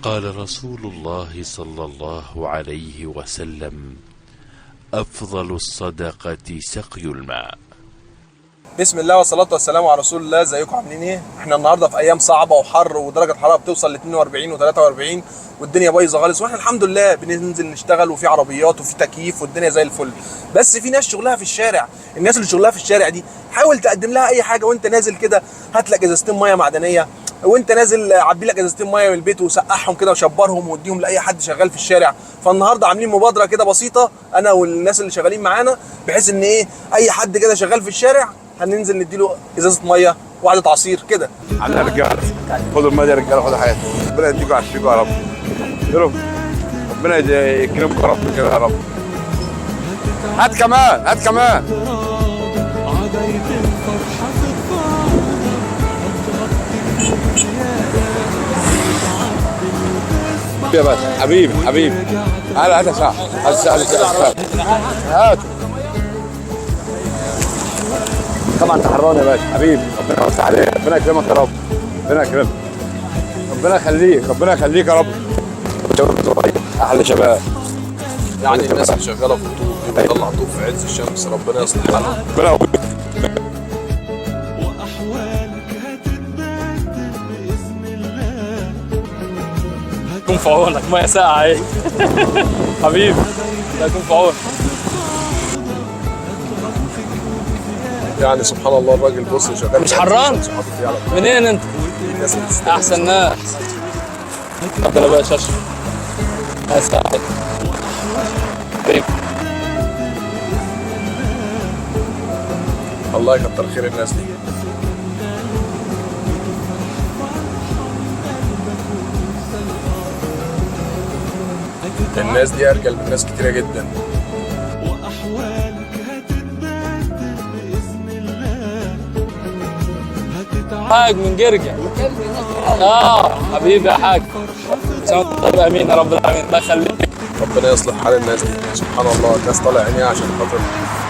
قال رسول الله صلى الله عليه وسلم: أفضل الصدقة سقي الماء. بسم الله والصلاة والسلام على رسول الله. ازيكم عاملين ايه؟ احنا النهارده في ايام صعبة وحر ودرجة الحرارة بتوصل ل 42 و43 والدنيا بايظة خالص، واحنا الحمد لله بننزل نشتغل وفي عربيات وفي تكييف والدنيا زي الفل. بس في ناس شغلها في الشارع، الناس اللي شغلها في الشارع دي حاول تقدم لها اي حاجة وانت نازل كده، هات لك ازازتين مية معدنية، وانت نازل عبي لك ازازتين ميه من البيت وسقعهم كده وشبرهم واديهم لاي حد شغال في الشارع. فالنهارده عاملين مبادره كده بسيطه انا والناس اللي شغالين معانا، بحيث ان ايه اي حد كده شغال في الشارع هننزل نديله ازازه ميه وعدة عصير كده. على الرجاله خدوا الميه يا رجاله، خدوا حياتي، ربنا يديكم ويعافيكم يا رب. ربنا يكرمكم يا رب كده يا رب. هات كمان هات كمان. يا باشا حبيبي حبيبي، هلا هات ساعة هات. طبعا تحراني يا باشا حبيبي، ربنا يوسع عليك، ربنا يكرمك يا رب، ربنا يكرمك، ربنا يخليك، ربنا يخليك يا رب. احلى شباب يعني الناس اللي شغاله في الطوب دي بتطلع طوب في عز الشمس، ربنا يصلح حالها. ربنا يكون في عونك، ميه ساقعه ايه حبيبي، الله يكون في عونك. يعني سبحان الله الراجل بص شغال مش حران؟ منين انت؟ احسن ناس. اتفضل يا باشا اشرب. يا سعد. الله يكتر خير الناس دي. الناس دي ارجل من ناس كتيره جدا. حاج من جرجع. حبيبي يا حاج، طيب امين يا رب العالمين، الله يخليك. ربنا يصلح حال الناس دي. سبحان الله الناس طالع عينيها عشان خاطر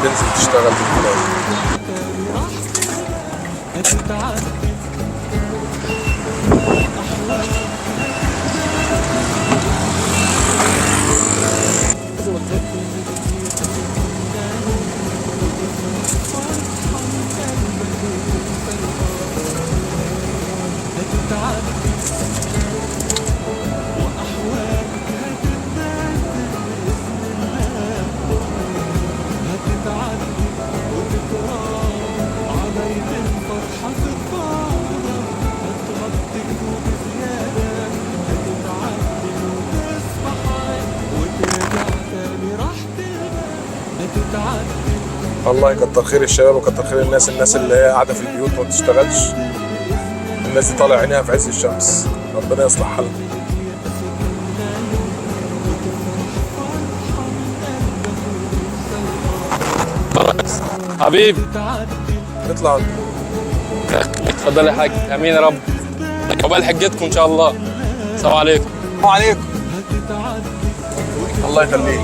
تنزل تشتغل في البلاد. الله يكتر خير الشباب وكتر خير الناس اللي هي قاعده في البيوت ما بتشتغلش. الناس دي طالع عينيها في عز الشمس، ربنا يصلح حالها. حبيبي نطلع. اتفضل يا حاج، امين يا رب، عقبال حجتكم ان شاء الله. السلام عليكم. السلام عليكم. الله يخليك.